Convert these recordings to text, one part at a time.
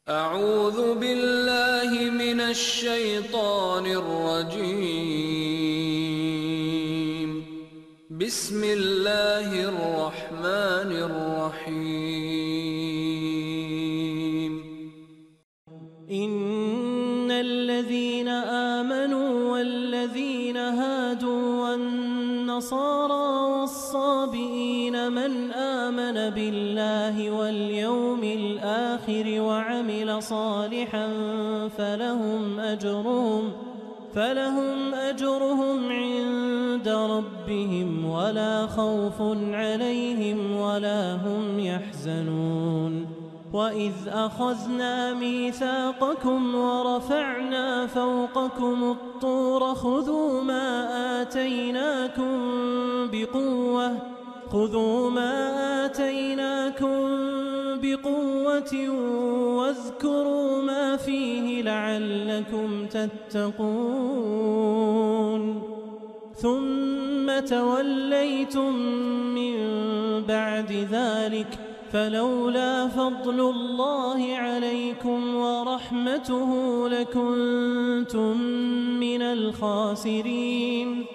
أعوذ بالله من الشيطان الرجيم. بسم الله الرحمن الرحيم. إن الذين آمنوا والذين هادوا والنصارى والصابئين من آمن بالله واليوم الآخر وعمل صالحا فلهم أجرهم عند ربهم ولا خوف عليهم ولا هم يحزنون. وإذ أخذنا ميثاقكم ورفعنا فوقكم الطور خذوا ما آتيناكم بقوة واذكروا ما فيه لعلكم تتقون. ثم توليتم من بعد ذلك فلولا فضل الله عليكم ورحمته لكنتم من الخاسرين.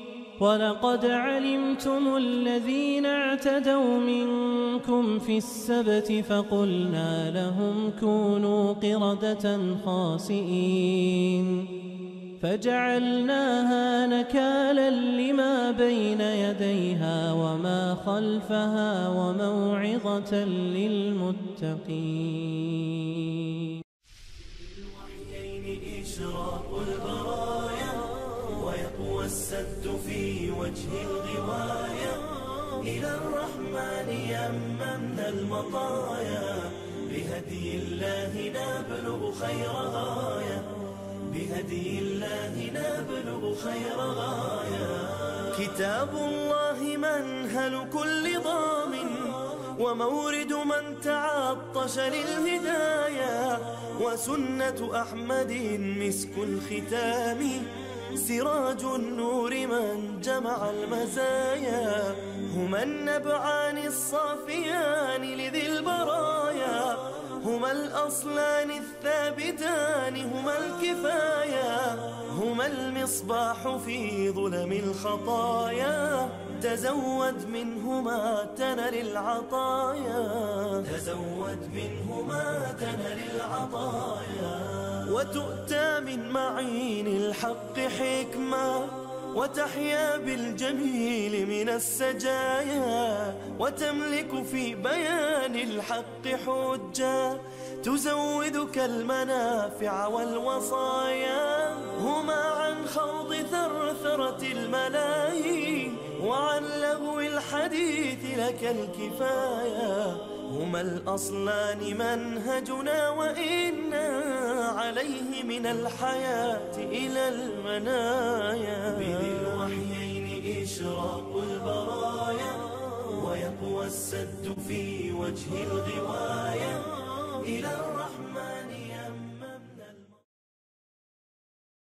ولقد علمتم الذين اعتدوا منكم في السبت فقلنا لهم كونوا قردة خاسئين فجعلناها نكالا لما بين يديها وما خلفها وموعظة للمتقين. الوحيين إشراق البرايا ويقوى السد في وجه الغواية إلى الرحمن يممنا المطايا بهدي الله نبلغ خير غاية بهدي الله نبلغ خير غاية. كتاب الله منهل كل ضامن ومورد من تعطش للهداية وسنة أحمد مسك الختام سراج النور من جمع المزايا هما النبعان الصافيان لذي البرايا هما الأصلان الثابتان هما الكفاية هما المصباح في ظلم الخطايا تزود منهما تنل العطايا تزود منهما تنل العطايا. وتؤتى من معين الحق حكمة وتحيا بالجميل من السجايا وتملك في بيان الحق حجة تزودك المنافع والوصايا هما عن خوض ثرثرة الملاهي وعن لغو الحديث لك الكفاية هما الأصلان منهجنا وإنا عليه من الحياة إلى المنايا. بذي الوحيين إشراق البرايا ويقوى السد في وجه الغواية إلى